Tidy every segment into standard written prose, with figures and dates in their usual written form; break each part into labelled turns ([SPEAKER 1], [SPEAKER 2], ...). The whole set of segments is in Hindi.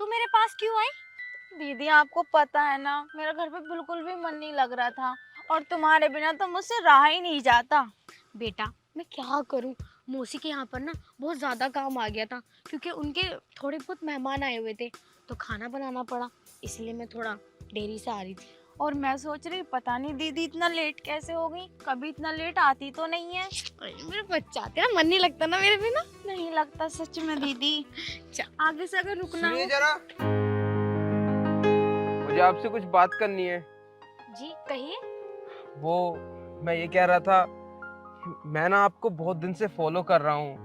[SPEAKER 1] तू मेरे पास क्यों आई?
[SPEAKER 2] दीदी आपको पता है ना, मेरा घर पे बिल्कुल भी मन नहीं लग रहा था और तुम्हारे बिना तो मुझसे रहा ही नहीं जाता।
[SPEAKER 1] बेटा, मैं क्या करूं? मौसी के यहाँ पर ना बहुत ज़्यादा काम आ गया था, क्योंकि उनके थोड़े बहुत मेहमान आए हुए थे, तो खाना बनाना पड़ा। इसलिए मैं थोड़ा देरी से आ रही थी।
[SPEAKER 2] और मैं सोच रही पता नहीं दीदी इतना लेट कैसे हो गई, कभी इतना लेट आती तो नहीं है।
[SPEAKER 1] अरे मेरे बच्चा तेरा मन नहीं लगता ना मेरे बिना।
[SPEAKER 2] नहीं लगता सच में दीदी। आगे से अगर रुकना
[SPEAKER 3] सुनिए
[SPEAKER 2] हो।
[SPEAKER 3] जरा, मुझे आपसे कुछ बात करनी है।
[SPEAKER 1] जी कहिए।
[SPEAKER 3] वो मैं ये कह रहा था, मैं ना आपको बहुत दिन से फॉलो कर रहा हूँ,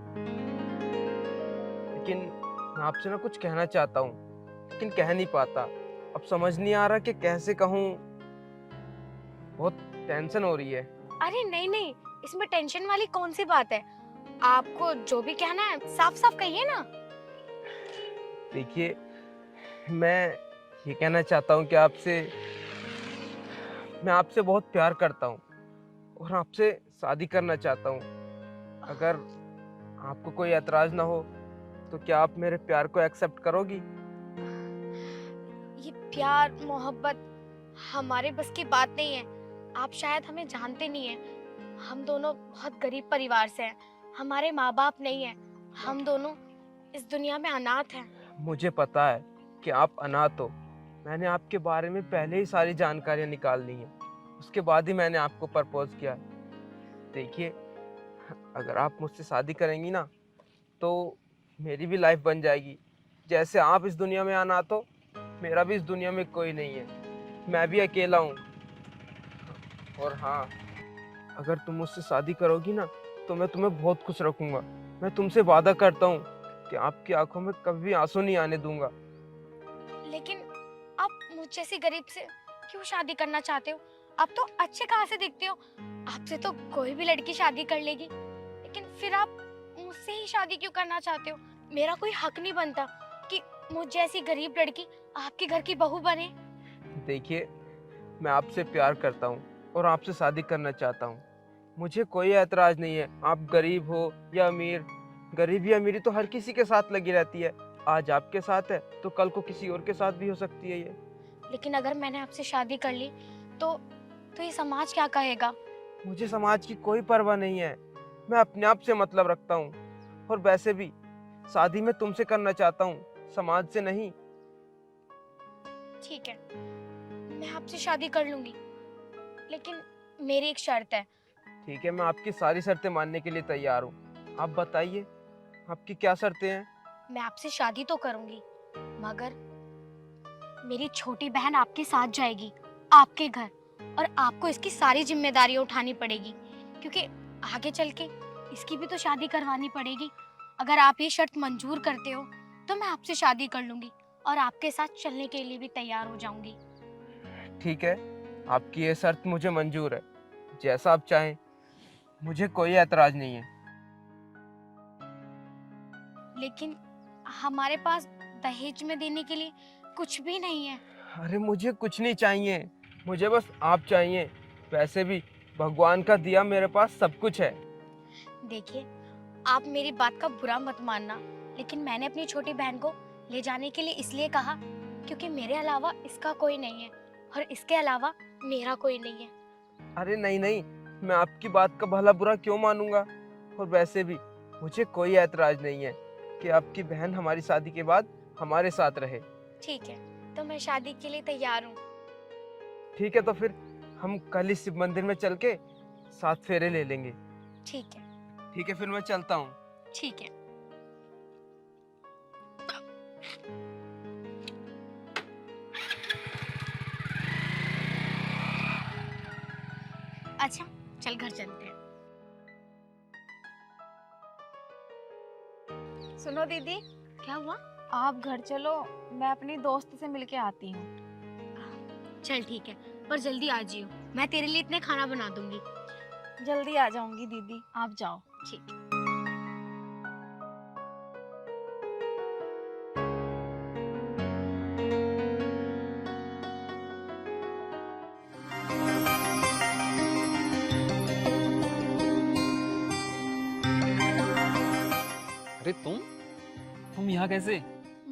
[SPEAKER 3] लेकिन मैं आपसे ना कुछ कहना चाहता हूँ, लेकिन कह नहीं पाता। अब समझ नहीं आ रहा कि कैसे कहूँ। बहुत टेंशन हो रही है।
[SPEAKER 1] अरे नहीं नहीं, इसमें टेंशन वाली कौन सी बात है? आपको जो भी कहना है साफ साफ कहिए ना।
[SPEAKER 3] देखिए, मैं ये कहना चाहता हूँ कि मैं आपसे बहुत प्यार करता हूँ और आपसे शादी करना चाहता हूँ। अगर आपको कोई एतराज ना हो तो क्या आप मेरे प्यार को एक्सेप्ट करोगी?
[SPEAKER 1] ये प्यार मोहब्बत हमारे बस की बात नहीं है। आप शायद हमें जानते नहीं हैं। हम दोनों बहुत गरीब परिवार से हैं। हमारे माँ बाप नहीं हैं। हम दोनों इस दुनिया में अनाथ हैं।
[SPEAKER 3] मुझे पता है कि आप अनाथ हो। मैंने आपके बारे में पहले ही सारी जानकारियां निकाल ली हैं। उसके बाद ही मैंने आपको प्रपोज किया। देखिए, अगर आप मुझसे शादी करेंगी ना तो मेरी भी लाइफ बन जाएगी। जैसे आप इस दुनिया में अनाथ हो, मेरा भी इस दुनिया में कोई नहीं है। मैं भी अकेला हूँ। और हाँ, अगर तुम मुझसे शादी करोगी ना तो मैं तुम्हें बहुत खुश रखूंगा। मैं तुमसे वादा करता हूँ कि आपकी आंखों में कभी भी आंसू नहीं आने दूंगा।
[SPEAKER 1] लेकिन आप मुझ जैसी गरीब से क्यों शादी करना चाहते हो? आप तो अच्छे कहाँ से दिखते हो? आपसे तो कोई भी लड़की शादी कर लेगी। लेकिन फिर आप मुझसे ही शादी क्यों करना चाहते हो? मेरा कोई हक नहीं बनता कि मुझ जैसी गरीब लड़की आपके घर की बहू बने।
[SPEAKER 3] देखिए, मैं आपसे प्यार करता हूँ और आपसे शादी करना चाहता हूँ। मुझे कोई ऐतराज नहीं है, आप गरीब हो या अमीर। गरीबी अमीरी तो हर किसी के साथ लगी रहती है। आज आपके साथ है तो कल को किसी और के साथ भी हो सकती है ये।
[SPEAKER 1] लेकिन अगर मैंने आपसे शादी कर ली तो ये समाज क्या कहेगा?
[SPEAKER 3] मुझे समाज की कोई परवाह नहीं है। मैं अपने आप से मतलब रखता हूँ। और वैसे भी शादी मैं तुमसे करना चाहता हूँ, समाज से नहीं।
[SPEAKER 1] ठीक है, मैं आपसे शादी कर लूंगी, लेकिन मेरी एक शर्त है।
[SPEAKER 3] ठीक है, मैं आपकी सारी शर्तें मानने के लिए तैयार हूँ। आप बताइए, आपकी क्या शर्तें हैं?
[SPEAKER 1] मैं आपसे शादी तो करूंगी, मगर मेरी छोटी बहन आपके साथ जाएगी आपके घर, और आपको इसकी सारी जिम्मेदारी उठानी पड़ेगी, क्योंकि आगे चल के इसकी भी तो शादी करवानी पड़ेगी। अगर आप ये शर्त मंजूर करते हो तो मैं आपसे शादी कर लूंगी और आपके साथ चलने के लिए भी तैयार हो जाऊंगी।
[SPEAKER 3] ठीक है, आपकी ये शर्त मुझे मंजूर है। जैसा आप चाहें, मुझे कोई ऐतराज नहीं है।
[SPEAKER 1] लेकिन हमारे पास दहेज में देने के लिए कुछ भी नहीं है।
[SPEAKER 3] अरे मुझे कुछ नहीं चाहिए, मुझे बस आप चाहिए। वैसे भी भगवान का दिया मेरे पास सब कुछ है।
[SPEAKER 1] देखिए, आप मेरी बात का बुरा मत मानना, लेकिन मैंने अपनी छोटी बहन को ले जाने के लिए इसलिए कहा क्योंकि मेरे अलावा इसका कोई नहीं है और इसके अलावा मेरा कोई नहीं है।
[SPEAKER 3] अरे नहीं नहीं, मैं आपकी बात का भला बुरा क्यों मानूंगा। और वैसे भी मुझे कोई ऐतराज नहीं है कि आपकी बहन हमारी शादी के बाद हमारे साथ रहे।
[SPEAKER 1] ठीक है, तो मैं शादी के लिए तैयार हूँ।
[SPEAKER 3] ठीक है, तो फिर हम कल ही शिव मंदिर में चल के 7 फेरे ले लेंगे।
[SPEAKER 1] ठीक है।
[SPEAKER 3] ठीक है, फिर मैं चलता हूँ।
[SPEAKER 1] ठीक है। अच्छा, चल घर चलते हैं।
[SPEAKER 2] सुनो दीदी,
[SPEAKER 1] क्या हुआ?
[SPEAKER 2] आप घर चलो, मैं अपनी दोस्त से मिलके आती हूँ।
[SPEAKER 1] चल ठीक है, पर जल्दी आ जियो। मैं तेरे लिए इतने खाना बना दूंगी।
[SPEAKER 2] जल्दी आ जाऊंगी दीदी, आप जाओ।
[SPEAKER 1] ठीक।
[SPEAKER 4] अरे तुम यहाँ कैसे?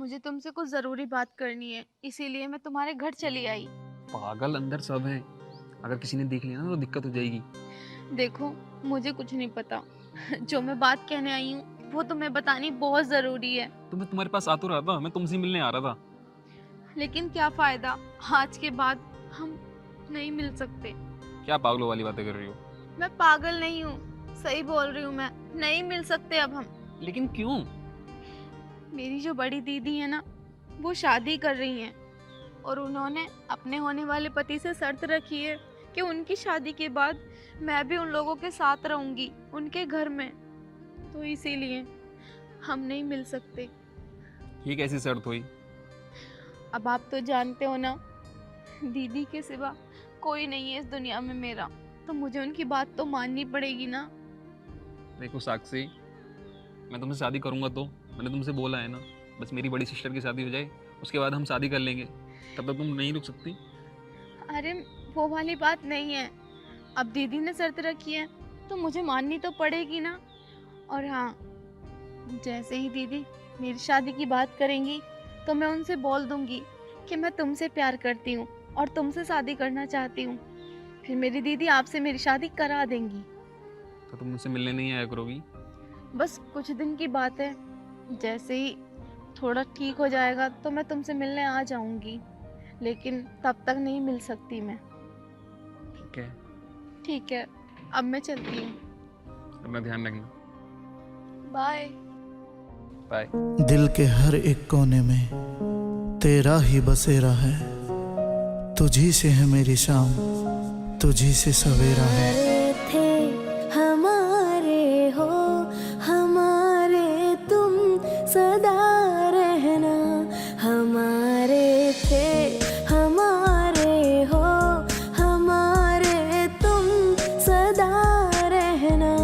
[SPEAKER 2] मुझे तुमसे कुछ जरूरी बात करनी है, इसीलिए मैं तुम्हारे घर चली आई।
[SPEAKER 4] पागल, अंदर सब है, अगर किसी ने देख लिया ना तो दिक्कत हो जाएगी।
[SPEAKER 2] देखो, मुझे कुछ नहीं पता। जो मैं बात कहने आई हूँ वो तुम्हें बतानी बहुत जरूरी है।
[SPEAKER 4] तो मैं तुम्हारे पास आ तो रहा था, मैं तुमसे मिलने आ रहा था।
[SPEAKER 2] लेकिन क्या फायदा, आज के बाद हम नहीं मिल सकते।
[SPEAKER 4] क्या पागलों वाली बातें कर रही हो?
[SPEAKER 2] मैं पागल नहीं हूँ, सही बोल रही हूँ, मैं नहीं मिल सकते अब हम।
[SPEAKER 4] लेकिन क्यों?
[SPEAKER 2] मेरी जो बड़ी दीदी है ना, वो शादी कर रही हैं और उन्होंने अपने होने वाले पति से शर्त रखी है कि उनकी शादी के बाद मैं भी उन लोगों के साथ रहूंगी, उनके घर में। तो इसीलिए हम नहीं मिल सकते।
[SPEAKER 4] ये कैसी शर्त हुई?
[SPEAKER 2] अब आप तो जानते हो ना, दीदी के सिवा कोई नहीं है इस दुनिया में मेरा, तो मुझे उनकी बात तो माननी पड़ेगी ना।
[SPEAKER 4] देखो साक्षी, मैं तुमसे शादी करूंगा तो मैंने तुमसे बोला है ना, बस मेरी बड़ी सिस्टर की शादी हो जाए, उसके बाद हम शादी कर लेंगे। तब तक तुम नहीं रुक सकती?
[SPEAKER 2] अरे वो वाली बात नहीं है, अब दीदी ने शर्त रखी है तो मुझे माननी तो पड़ेगी ना। और हाँ, जैसे ही दीदी मेरी शादी की बात करेंगी तो मैं उनसे बोल दूंगी कि मैं तुमसे प्यार करती हूँ और तुमसे शादी करना चाहती हूँ। फिर मेरी दीदी आपसे मेरी शादी करा देंगी।
[SPEAKER 4] तो तुम मुझसे मिलने नहीं आया करोगी?
[SPEAKER 2] बस कुछ दिन की बात है, जैसे ही थोड़ा ठीक हो जाएगा तो मैं तुमसे मिलने आ जाऊंगी, लेकिन तब तक नहीं मिल सकती मैं।
[SPEAKER 4] ठीक है,
[SPEAKER 2] ठीक है, अब मैं चलती हूँ।
[SPEAKER 4] अपना ध्यान रखना।
[SPEAKER 2] बाय।
[SPEAKER 4] बाय।
[SPEAKER 5] दिल के हर एक कोने में तेरा ही बसेरा है, तुझी से है मेरी शाम, तुझी से सवेरा है।
[SPEAKER 6] थे हमारे हो, हमारे तुम सदा रहना, हमारे थे हमारे हो, हमारे तुम सदा रहना।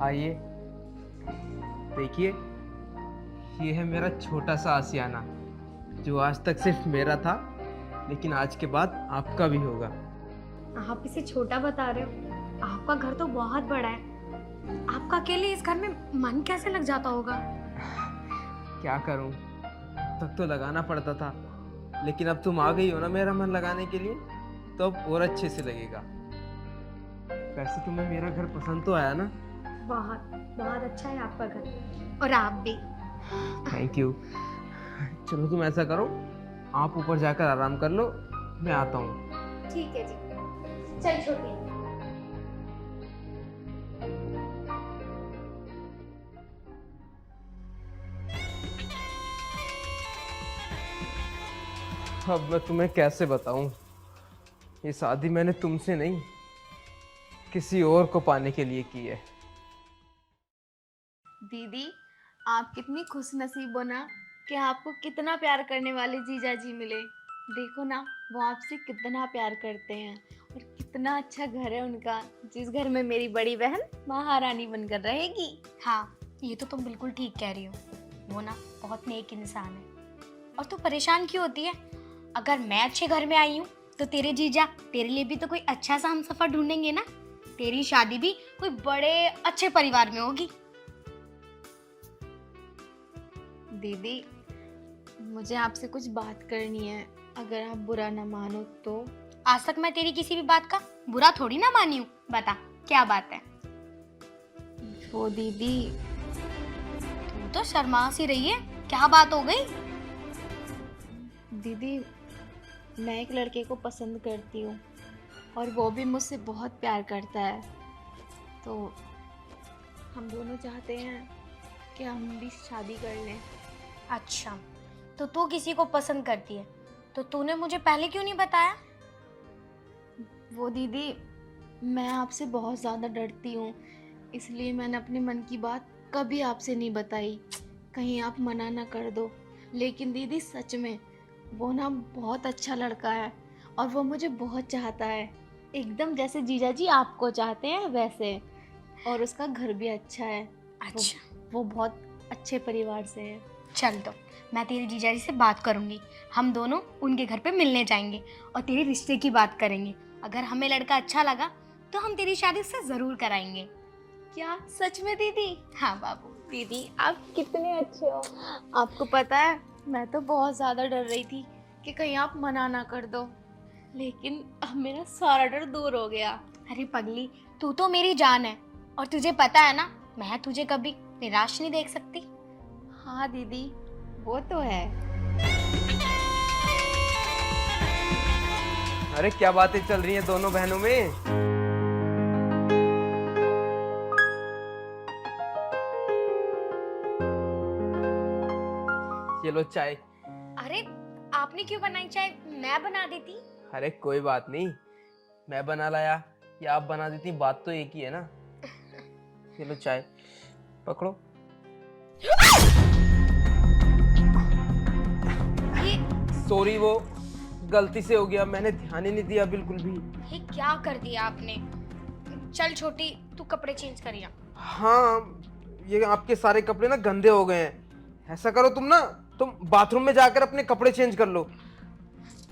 [SPEAKER 3] आइए देखिए, ये है मेरा छोटा सा आशियाना, जो आज तक सिर्फ मेरा था, लेकिन आज के बाद आपका भी होगा।
[SPEAKER 1] आप इसे छोटा बता रहे हो? आपका घर तो बहुत बड़ा है, आपका अकेले इस घर में मन कैसे लग जाता होगा?
[SPEAKER 3] क्या करूं, अब तक तो लगाना पड़ता था, लेकिन अब तुम आ गई हो ना मेरा मन लगाने के लिए, तो अब और अच्छे से लगेगा। वैसे तुम्हें मेरा घर पसंद तो आया ना?
[SPEAKER 1] बहुत बहुत अच्छा है आपका घर, और आप भी।
[SPEAKER 3] Thank you. चलो तुम ऐसा करो, आप ऊपर जाकर आराम कर लो, मैं आता हूँ।
[SPEAKER 1] ठीक है जी, चल छोटी।
[SPEAKER 3] अब मैं तुम्हें कैसे बताऊं, ये शादी मैंने तुमसे नहीं, किसी और को पाने के लिए की है।
[SPEAKER 2] दीदी, आप कितनी खुश नसीब हो ना कि आपको कितना प्यार करने वाले जीजा जी मिले। देखो ना, वो आपसे कितना प्यार करते हैं और कितना अच्छा घर है उनका, जिस घर में मेरी बड़ी बहन महारानी बनकर रहेगी।
[SPEAKER 1] हाँ, ये तो तुम बिल्कुल ठीक कह रही हो, वो ना बहुत नेक इंसान है। और तू परेशान क्यों होती है? अगर मैं अच्छे घर में आई हूँ तो तेरे जीजा तेरे लिए भी तो कोई अच्छा सा हमसफर ढूंढेंगे ना। तेरी शादी भी कोई बड़े अच्छे परिवार में होगी।
[SPEAKER 2] दीदी, मुझे आपसे कुछ बात करनी है, अगर आप बुरा ना मानो तो।
[SPEAKER 1] आज तक मैं तेरी किसी भी बात का बुरा थोड़ी ना मानी हूँ। बता क्या बात है?
[SPEAKER 2] वो दीदी,
[SPEAKER 1] तू तो शर्मा सी रही है, क्या बात हो गई?
[SPEAKER 2] दीदी मैं एक लड़के को पसंद करती हूँ और वो भी मुझसे बहुत प्यार करता है, तो हम दोनों चाहते हैं कि हम भी शादी कर लें।
[SPEAKER 1] अच्छा, तो तू किसी को पसंद करती है, तो तूने मुझे पहले क्यों नहीं बताया?
[SPEAKER 2] वो दीदी, मैं आपसे बहुत ज़्यादा डरती हूँ, इसलिए मैंने अपने मन की बात कभी आपसे नहीं बताई, कहीं आप मना ना कर दो। लेकिन दीदी सच में वो ना बहुत अच्छा लड़का है और वो मुझे बहुत चाहता है, एकदम जैसे जीजा जी आपको चाहते हैं वैसे। और उसका घर भी अच्छा है।
[SPEAKER 1] अच्छा,
[SPEAKER 2] वो बहुत अच्छे परिवार से है।
[SPEAKER 1] चल तो मैं तेरे जीजा जी से बात करूंगी, हम दोनों उनके घर पे मिलने जाएंगे और तेरे रिश्ते की बात करेंगे। अगर हमें लड़का अच्छा लगा तो हम तेरी शादी उससे जरूर कराएंगे।
[SPEAKER 2] क्या सच में दीदी?
[SPEAKER 1] हाँ बाबू।
[SPEAKER 2] दीदी आप कितने अच्छे हो। आपको पता है मैं तो बहुत ज़्यादा डर रही थी कि कहीं आप मना ना कर दो, लेकिन अब मेरा सारा डर दूर हो गया।
[SPEAKER 1] अरे पगली, तू तो मेरी जान है और तुझे पता है ना मैं तुझे कभी निराश नहीं देख सकती।
[SPEAKER 2] हाँ दीदी वो तो है।
[SPEAKER 3] अरे क्या बातें चल रही हैं दोनों बहनों में? ये लो चाय।
[SPEAKER 1] अरे आपने क्यों बनाई चाय, मैं बना देती।
[SPEAKER 3] अरे कोई बात नहीं, मैं बना लाया या आप बना देती, बात तो एक ही है ना। ये लो चाय, पकड़ो।
[SPEAKER 1] ये
[SPEAKER 3] सॉरी, वो गलती से हो गया, मैंने ध्यान ही नहीं दिया बिल्कुल भी।
[SPEAKER 1] ये क्या कर दिया आपने। चल छोटी, तू कपड़े चेंज करिया।
[SPEAKER 3] हाँ, ये आपके सारे कपड़े ना गंदे हो गए हैं। ऐसा करो तुम बाथरूम में जाकर अपने कपड़े चेंज कर लो।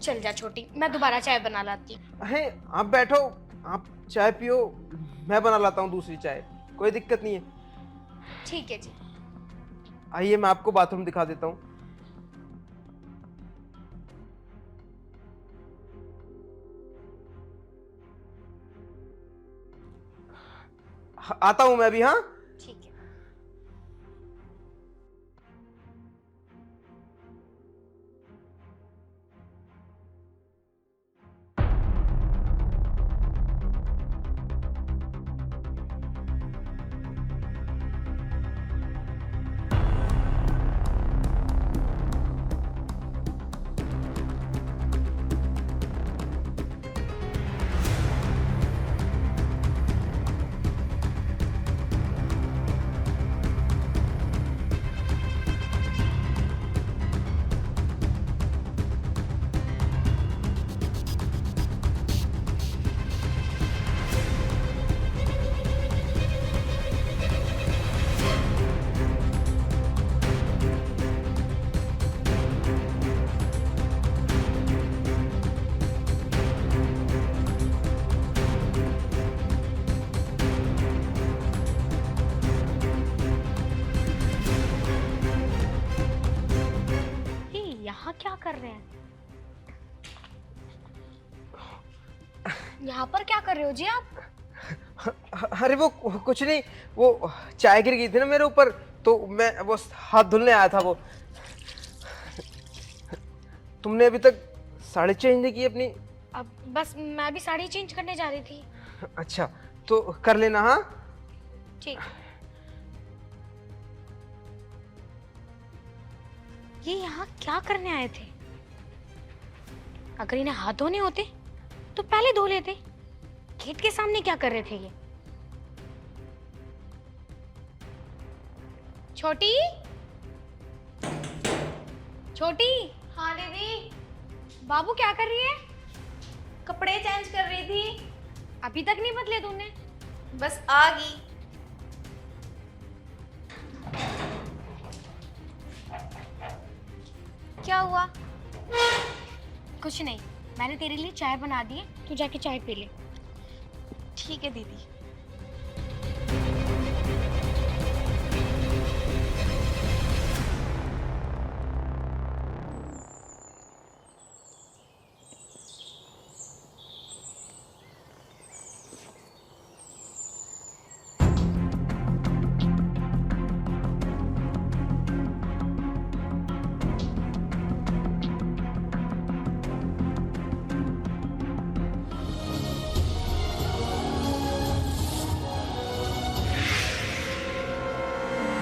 [SPEAKER 1] चल जा छोटी, मैं दोबारा चाय बना लाती हूँ।
[SPEAKER 3] अरे आप बैठो, आप चाय पियो, मैं बना लाता हूँ दूसरी चाय, कोई दिक्कत नहीं है।
[SPEAKER 1] ठीक है जी।
[SPEAKER 3] आइए मैं आपको बाथरूम दिखा देता हूँ। आता हूँ मैं भी। हाँ
[SPEAKER 1] ठीक है। यहाँ क्या कर रहे हैं? यहाँ पर क्या कर रहे हो जी आप?
[SPEAKER 3] अरे वो कुछ नहीं, वो चाय गिर गई थी ना मेरे ऊपर, तो मैं वो हाथ धुलने आया था। वो तुमने अभी तक साड़ी चेंज नहीं की अपनी?
[SPEAKER 1] अब बस मैं भी साड़ी चेंज करने जा रही थी।
[SPEAKER 3] अच्छा तो कर लेना। हाँ
[SPEAKER 1] ठीक। ये यहाँ क्या करने आए थे? अगर इन्हें हाथ धोने होते तो पहले धो लेते। गेट के सामने क्या कर रहे थे ये? छोटी, छोटी।
[SPEAKER 2] हाँ दीदी,
[SPEAKER 1] बाबू क्या कर रही है?
[SPEAKER 2] कपड़े चेंज कर रही थी।
[SPEAKER 1] अभी तक नहीं बदले तूने?
[SPEAKER 2] बस आ गई। क्या हुआ?
[SPEAKER 1] कुछ नहीं, मैंने तेरे लिए चाय बना दी है, तू जाके चाय पी ले।
[SPEAKER 2] ठीक है दीदी।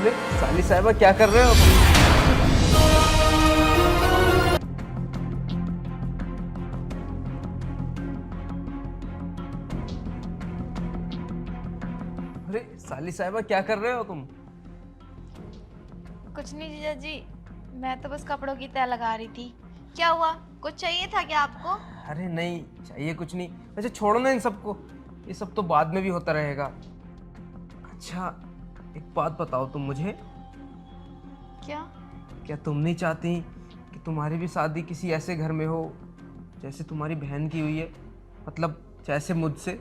[SPEAKER 3] अरे साली साहिबा क्या कर रहे हो तुम? अरे साली साहिबा क्या कर रहे हो तुम?
[SPEAKER 2] कुछ नहीं जीजा जी, मैं तो बस कपड़ों की तह लगा रही थी। क्या हुआ, कुछ चाहिए था क्या आपको?
[SPEAKER 3] अरे नहीं चाहिए कुछ नहीं। अच्छा छोड़ो ना इन सबको, ये सब तो बाद में भी होता रहेगा। अच्छा एक बात बताओ तुम मुझे,
[SPEAKER 2] क्या?
[SPEAKER 3] क्या तुम नहीं चाहती कि तुम्हारी भी शादी किसी ऐसे घर में हो जैसे तुम्हारी बहन की हुई है? मतलब जैसे मुझसे।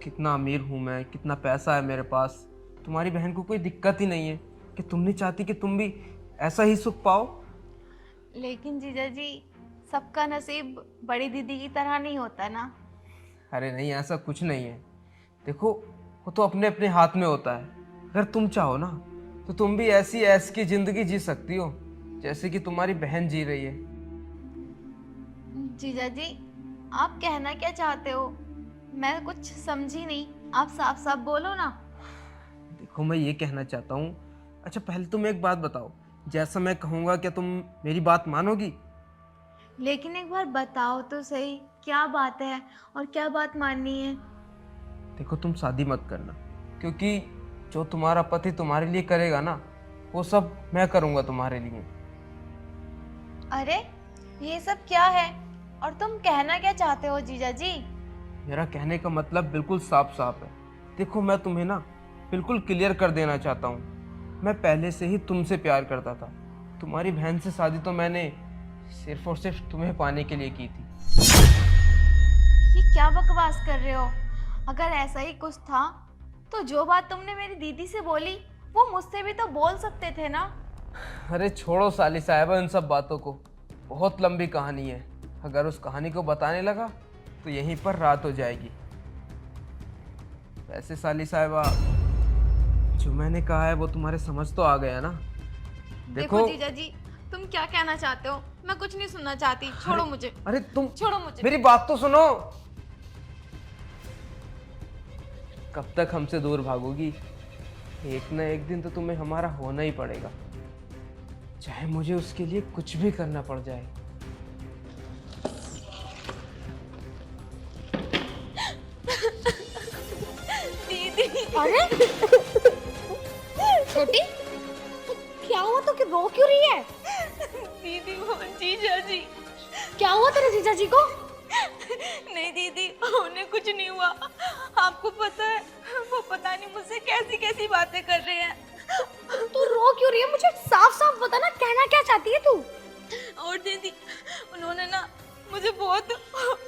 [SPEAKER 3] कितना अमीर हूँ मैं, कितना पैसा है मेरे पास, तुम्हारी बहन को कोई दिक्कत ही नहीं है। कि तुम नहीं चाहती कि तुम भी ऐसा ही सुख पाओ?
[SPEAKER 2] लेकिन जीजा जी, सबका नसीब बड़ी दीदी की तरह नहीं होता ना।
[SPEAKER 3] अरे नहीं, ऐसा कुछ नहीं है। देखो, वो तो अपने अपने हाथ में होता है। अगर तुम चाहो ना तो तुम भी ऐसी ऐश की जिंदगी जी सकती हो जैसे कि तुम्हारी बहन जी रही है।
[SPEAKER 2] जीजा जी, आप कहना क्या चाहते हो? मैं कुछ समझी नहीं, आप साफ साफ बोलो ना।
[SPEAKER 3] देखो, मैं ये कहना चाहता हूँ। अच्छा, पहले तुम एक बात बताओ, जैसा मैं कहूँगा क्या तुम मेरी बात मानोगी?
[SPEAKER 2] लेकिन एक बार बताओ तो सही, क्या बात है और क्या बात माननी है?
[SPEAKER 3] देखो, तुम शादी मत करना, क्योंकि जो तुम्हारा पति तुम्हारे लिए करेगा ना, वो सब मैं करूँगा तुम्हारे लिए।
[SPEAKER 2] अरे ये सब क्या है और तुम कहना क्या चाहते हो जीजा जी?
[SPEAKER 3] मेरा कहने का मतलब बिल्कुल साफ साफ है। देखो, मैं तुम्हें ना बिल्कुल क्लियर कर देना चाहता हूँ। मैं पहले से ही तुमसे प्यार करता था। तुम्हारी बहन से शादी तो मैंने सिर्फ और सिर्फ तुम्हें पाने के लिए की थी।
[SPEAKER 2] ये क्या बकवास कर रहे हो? अगर ऐसा ही कुछ था तो जो बात तुमने मेरी दीदी से बोली वो मुझसे भी तो बोल सकते थे ना।
[SPEAKER 3] अरे छोड़ो साली साहिबा इन सब बातों को, बहुत लंबी कहानी है। अगर उस कहानी को बताने लगा तो यहीं पर रात हो जाएगी। वैसे साली साहिबा, जो मैंने कहा है वो तुम्हारे समझ तो आ गया ना?
[SPEAKER 2] देखो जीजा जी, तुम क्या कहना चाहते हो? मैं कुछ नहीं सुनना चाहती, छोड़ो मुझे।
[SPEAKER 3] अरे तुम
[SPEAKER 2] छोड़ो मुझे।
[SPEAKER 3] मेरी बात तो सुनो। कब तक हमसे दूर भागोगी? एक ना एक दिन तो तुम्हें हमारा होना ही पड़ेगा, चाहे मुझे उसके लिए कुछ भी करना पड़ जाए।
[SPEAKER 2] दीदी।
[SPEAKER 1] अरे छोटी, क्या हुआ? तो कि रो क्यों रही है?
[SPEAKER 2] दीदी, वो जीजा जी।
[SPEAKER 1] क्या हुआ तेरे जीजा जी को?
[SPEAKER 2] नहीं दीदी, उन्हें कुछ नहीं हुआ। आपको पता है, वो पता नहीं मुझसे कैसी कैसी बातें कर रहे हैं।
[SPEAKER 1] तू रो क्यों रही है? मुझे साफ साफ बता ना, कहना क्या चाहती है तू?
[SPEAKER 2] और दीदी, उन्होंने ना मुझे बहुत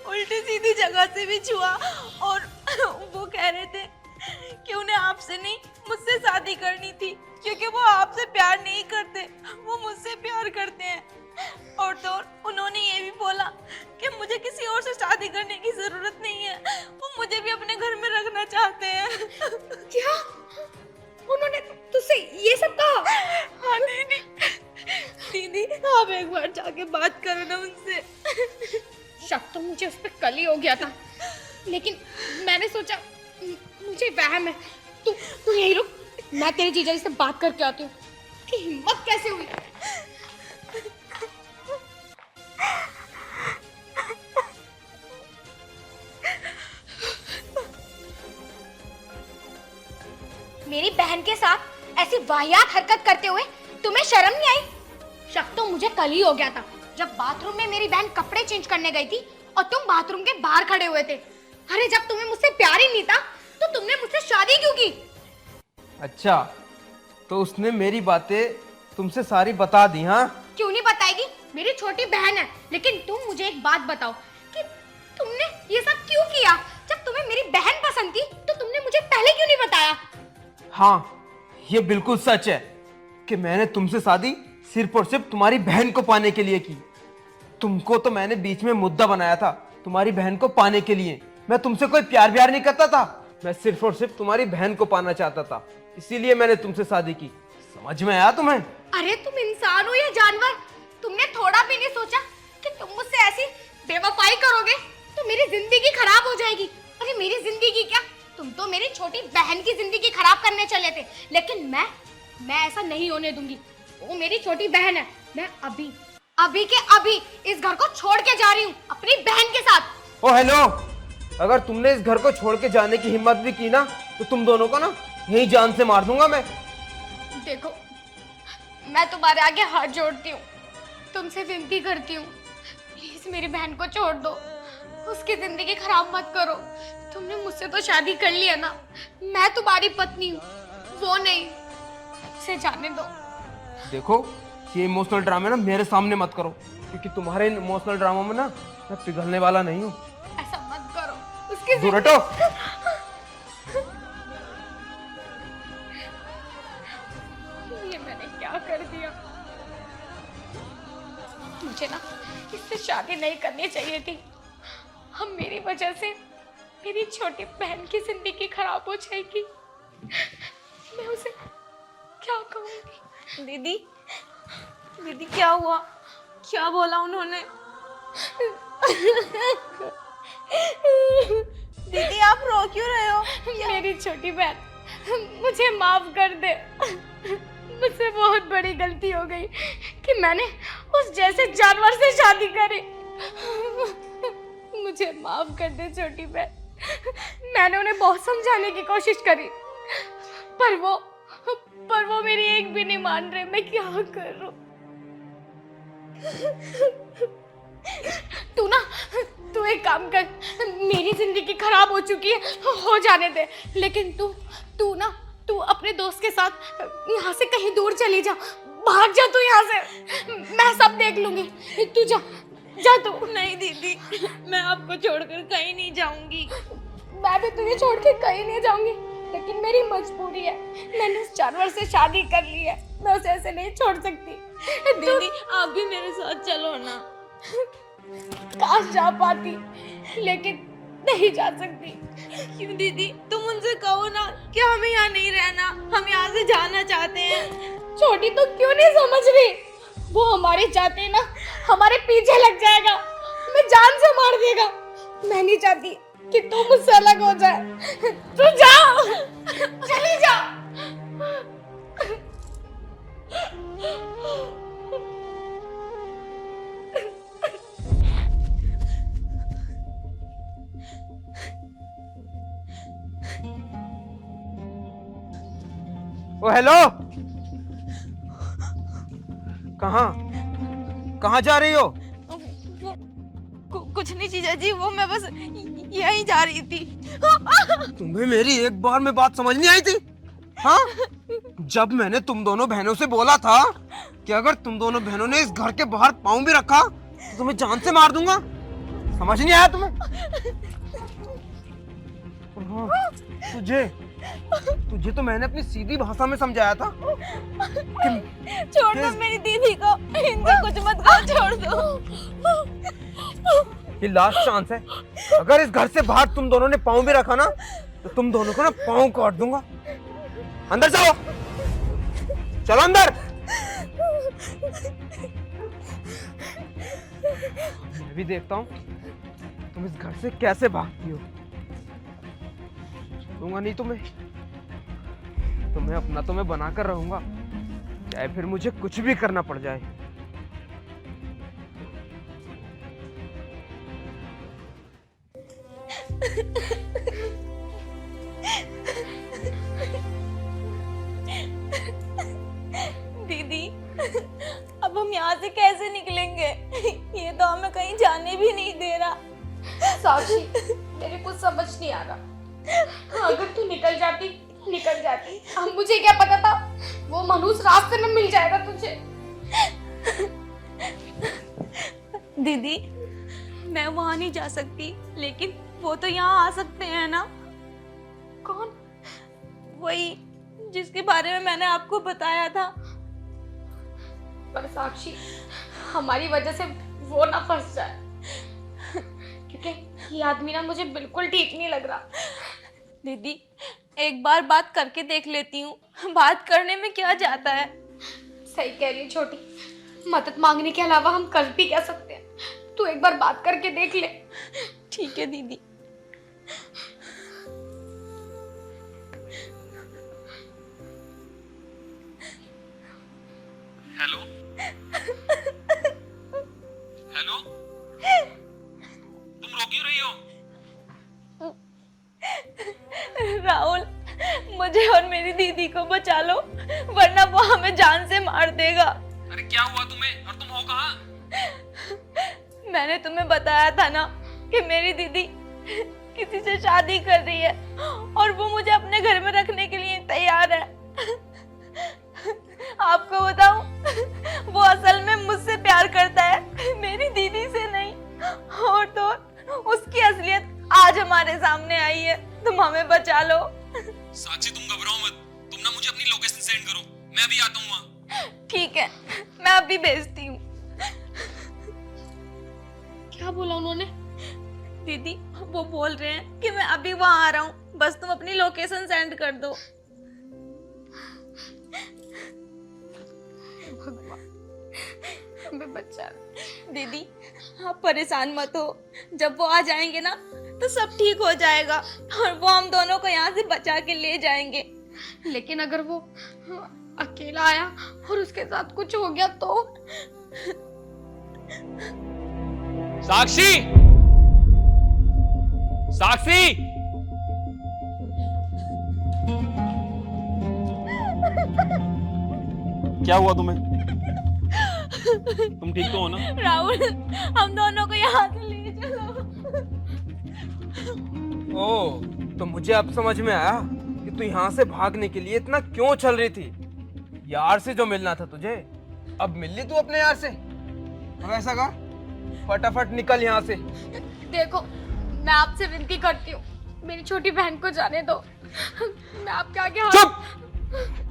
[SPEAKER 2] उल्टी सीधी जगह से भी छुआ और वो कह रहे थे कि उन्हें आपसे नहीं मुझसे शादी करनी थी, क्योंकि वो आपसे प्यार नहीं करते, वो मुझसे प्यार करते हैं। और तो और उन्होंने ये भी बोला कि मुझे किसी और से शादी करने की जरूरत नहीं है, वो मुझे भी अपने घर में रखना चाहते हैं।
[SPEAKER 1] क्या उन्होंने तुझसे ये सब कहा?
[SPEAKER 2] हाँ दीदी, दीदी आप एक बार जाके बात करो ना उनसे।
[SPEAKER 1] शक तो मुझे उस पर कल ही हो गया था, लेकिन मैंने सोचा मुझे वहम है। तू यहीं रुक, मैं तेरे जीजा जी से बात करके आती हूँ कि हिम्मत कैसे हुई। मेरी बहन के साथ ऐसी वाहियात हरकत करते हुए तुम्हें शर्म नहीं आई? शक तो मुझे कल ही हो गया था, जब बाथरूम में मेरी बहन कपड़े चेंज करने गई थी और तुम बाथरूम के बाहर खड़े हुए थे। अरे जब तुम्हें मुझसे प्यार ही नहीं था तो तुमने मुझसे शादी क्यों की?
[SPEAKER 3] अच्छा, तो उसने मेरी बातें तुमसे सारी बता दी? हाँ,
[SPEAKER 1] क्यों नहीं बताएगी? मेरी छोटी बहन है। लेकिन तुम मुझे एक बात बताओ कि तुमने ये सब क्यों किया? जब तुम्हें मेरी बहन पसंद थी तो तुमने मुझे पहले क्यों नहीं बताया?
[SPEAKER 3] हाँ, ये बिल्कुल सच है कि मैंने तुमसे शादी सिर्फ और सिर्फ तुम्हारी बहन को पाने के लिए की। तुमको तो मैंने बीच में मुद्दा बनाया था तुम्हारी बहन को पाने के लिए। मैं तुमसे कोई प्यार व्यार नहीं करता था, मैं सिर्फ और सिर्फ तुम्हारी बहन को पाना चाहता था, इसीलिए मैंने तुमसे शादी की। समझ में आया तुम्हें?
[SPEAKER 1] अरे तुम इंसान हो या जानवर? तुमने थोड़ा भी नहीं सोचा कि तुम मुझसे ऐसी बेवफाई करोगे तो मेरी जिंदगी खराब हो जाएगी? अरे मेरी जिंदगी क्या, तुम तो मेरी छोटी बहन की जिंदगी खराब करने चले थे, लेकिन मैं ऐसा नहीं होने दूंगी। वो मेरी छोटी बहन है। मैं अभी के अभी इस घर को छोड़ के जा रही हूँ अपनी बहन के साथ।
[SPEAKER 3] ओ हेलो, अगर तुमने इस घर को छोड़ के जाने की हिम्मत भी की ना तो तुम दोनों को ना यही जान से मार दूंगा मैं।
[SPEAKER 1] देखो, मैं तुम्हारे आगे हाथ जोड़ती हूँ, तुमसे विनती करती हूँ, प्लीज मेरी बहन को छोड़ दो, उसकी जिंदगी खराब मत करो। तुमने मुझसे तो शादी कर लिया ना, मैं तुम्हारी पत्नी हूँ, वो नहीं। उसे जाने दो।
[SPEAKER 3] देखो, ये इमोशनल ड्रामे ना मेरे सामने मत करो, क्योंकि तुम्हारे इमोशनल ड्रामा में ना मैं पिघलने वाला नहीं हूँ।
[SPEAKER 2] ऐसा मत करो, उसकी
[SPEAKER 3] दूर हटो।
[SPEAKER 2] ये मैंने क्या कर दिया? मुझे ना इससे शादी नहीं करनी चाहिए थी। हम मेरी वजह से मेरी छोटी बहन की जिंदगी खराब हो जाएगी। मैं उसे क्या कहूँगी? दीदी, दीदी क्या हुआ? क्या बोला उन्होंने? दीदी आप रो क्यों रहे हो? मेरी छोटी बहन, मुझे माफ कर दे। मुझसे बहुत बड़ी गलती हो गई कि मैंने उस जैसे जानवर से शादी करी। मुझे माफ कर दे छोटी बहन। मैंने उन्हें बहुत समझाने की कोशिश करी, पर वो मेरी एक भी नहीं मान रहे। मैं क्या करूं? तू एक काम कर, मेरी जिंदगी खराब हो चुकी है, हो जाने दे। लेकिन तू अपने दोस्त के साथ यहाँ से कहीं दूर चली जा, भाग जा तू यहाँ से। मैं सब देख लूंगी, तू जा तू। नहीं दीदी, मैं आपको छोड़कर कहीं नहीं जाऊंगी। मैं भी तुझे छोड़ के कहीं नहीं जाऊंगी, लेकिन मेरी मजबूरी है। मैंने उस जानवर से शादी कर ली है, मैं उसे ऐसे नहीं छोड़ सकती। दीदी आप भी मेरे साथ चलो ना। काश जा पाती, लेकिन नहीं जा सकती। क्यों दीदी, तुम उनसे कहो ना कि हमें यहाँ नहीं रहना, हम यहाँ से जाना चाहते हैं। छोटी तो क्यों नहीं समझ रही? वो हमारे चाहते ना हमारे पीछे लग जाएगा, हमें जान से मार देगा। मैं नहीं चाहती कि तू मुझसे अलग हो जाए। तू जा, चली जा।
[SPEAKER 3] ओ हेलो, कहाँ जा रही हो?
[SPEAKER 2] कुछ नहीं जीजा जी, वो मैं बस यहीं जा रही थी।
[SPEAKER 3] तुम्हें मेरी एक बार में बात समझ नहीं आई थी? हाँ, जब मैंने तुम दोनों बहनों से बोला था कि अगर तुम दोनों बहनों ने इस घर के बाहर पाँव भी रखा तो तुम्हें जान से मार दूंगा। समझ नहीं आया तुम्हें? हाँ, तुझे तो मैंने अपनी सीधी भाषा में समझाया था कि
[SPEAKER 2] छोड़ दो मेरी दीदी को, इनसे कुछ मत कहो, छोड़ दो।
[SPEAKER 3] ये लास्ट चांस है। अगर इस घर से बाहर तुम दोनों ने पाँव भी रखा ना तो तुम दोनों को ना पाँव काट दूंगा। अंदर जाओ, चलो अंदर। मैं भी देखता हूँ तुम इस घर से कैसे भागती हो। दूंगा नहीं तुम्हें अपना तो मैं बनाकर रहूंगा, चाहे फिर मुझे कुछ भी करना पड़ जाए।
[SPEAKER 2] दीदी, अब हम यहाँ से कैसे निकलेंगे? ये तो हमें कहीं जाने भी नहीं दे रहा।
[SPEAKER 1] साक्षी, मेरे कुछ समझ नहीं आ रहा। अगर तू निकल जाती। अब मुझे क्या पता था वो मनुष्य रास्ते में मिल जाएगा तुझे।
[SPEAKER 2] दीदी, मैं वहां नहीं जा सकती, लेकिन वो तो यहाँ आ सकते हैं ना?
[SPEAKER 1] कौन?
[SPEAKER 2] वही जिसके बारे में मैंने आपको बताया था।
[SPEAKER 1] पर साक्षी, हमारी वजह से वो ना फंस जाए, क्योंकि ये आदमी ना मुझे बिल्कुल ठीक नहीं लग रहा।
[SPEAKER 2] दीदी, एक बार बात करके देख लेती हूँ, बात करने में क्या जाता है।
[SPEAKER 1] सही कह रही है छोटी, मदद मांगने के अलावा हम कर भी क्या सकते हैं। तू एक बार बात करके देख ले।
[SPEAKER 2] ठीक है दीदी।
[SPEAKER 4] हेलो हेलो, तुम रो क्यों रही हो?
[SPEAKER 2] राहुल, मुझे और मेरी दीदी को बचा लो, वरना वो हमें जान से मार देगा।
[SPEAKER 4] अरे क्या हुआ तुम्हें, और तुम हो कहाँ?
[SPEAKER 2] मैंने तुम्हें बताया था ना कि मेरी दीदी किसी से शादी कर रही है और वो मुझे अपने घर में रखने के लिए तैयार है। आपको बताऊं, वो असल में मुझसे प्यार करता है, मेरी दीदी से नहीं। और तो और उसकी असलियत आज हमारे सामने आई है। तुम हमें बचा लो।
[SPEAKER 4] साक्षी तुम घबराओ मत, तुम ना मुझे अपनी लोकेशन सेंड करो, मैं अभी आता हूँ वहाँ।
[SPEAKER 2] ठीक है, मैं अभी भेजती हूँ।
[SPEAKER 1] क्या बोला उन्होंने?
[SPEAKER 2] दीदी वो बोल रहे हैं कि मैं अभी वहाँ आ रहा हूँ, बस तुम अपनी लोकेशन सेंड कर दो।
[SPEAKER 1] हमें बचा।
[SPEAKER 2] दीदी आप परेशान मत हो, जब वो आ जाएंगे ना तो सब ठीक हो जाएगा और वो हम दोनों को यहाँ से बचा के ले जाएंगे।
[SPEAKER 1] लेकिन अगर वो अकेला आया और उसके साथ कुछ हो गया तो?
[SPEAKER 4] साक्षी, साक्षी, क्या हुआ तुम्हें? तुम ठीक तो हो ना?
[SPEAKER 2] राहुल हम दोनों को यहाँ से ले चलो।
[SPEAKER 3] ओ, तो मुझे अब समझ में आया कि तू यहाँ से भागने के लिए इतना क्यों चल रही थी। यार से जो मिलना था तुझे, अब मिल ली तू अपने यार से। अब ऐसा कर, फटाफट निकल यहाँ से।
[SPEAKER 1] देखो, मैं आपसे विनती करती हूँ, मेरी छोटी बहन को जाने दो। मैं आपके आगे हाथ...
[SPEAKER 3] चुप!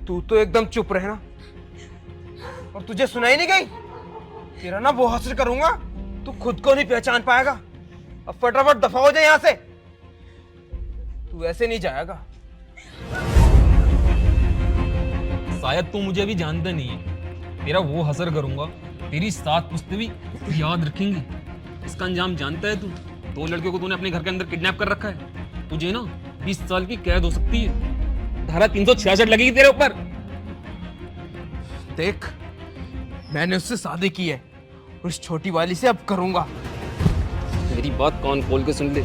[SPEAKER 3] तू तो एकदम चुप रहना। और तुझे सुनाई नहीं गई? तेरा ना वो हश्र करूंगा, तू खुद को नहीं पहचान पाएगा। अब फटाफट दफा हो जाए यहाँ से। तू ऐसे नहीं जाएगा।
[SPEAKER 4] शायद तू मुझे अभी जानता नहीं है। तेरा वो हसर करूंगा, तेरी 7 पुश्तें भी याद रखेंगी। इसका अंजाम जानता है तू? 2 लड़कियों को तूने अपने घर के अंदर किडनैप कर रखा है। तुझे ना 20 साल की कैद हो सकती है। धारा 366 लगेगी तेरे ऊपर।
[SPEAKER 3] देख, मैंने उससे शादी की है, उस छोटी वाली से अब करूंगा।
[SPEAKER 4] मेरी बात कान खोल के सुन ले।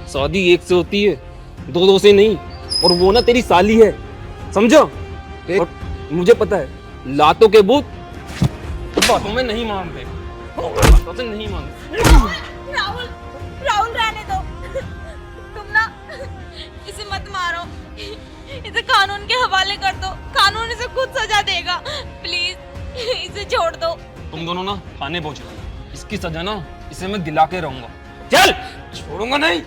[SPEAKER 4] शादी एक से होती है, 2 से नहीं। और वो ना तेरी साली है, समझो? और मुझे पता है, लातों के भूत बातों में नहीं मानते, बातों से नहीं मानते।
[SPEAKER 2] राहुल, राहुल रहने दो। तुम ना इसे मत मारो, इसे कानून के हवाले कर दो। कानून इसे खुद सजा देगा। प्लीज इसे छोड़ दो।
[SPEAKER 4] तुम दोनों ना थाने पहुंचो, इसकी सजा ना इसे मैं दिला के रहूंगा। चल!
[SPEAKER 3] छोड़ूंगा नहीं।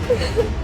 [SPEAKER 2] Ha ha ha.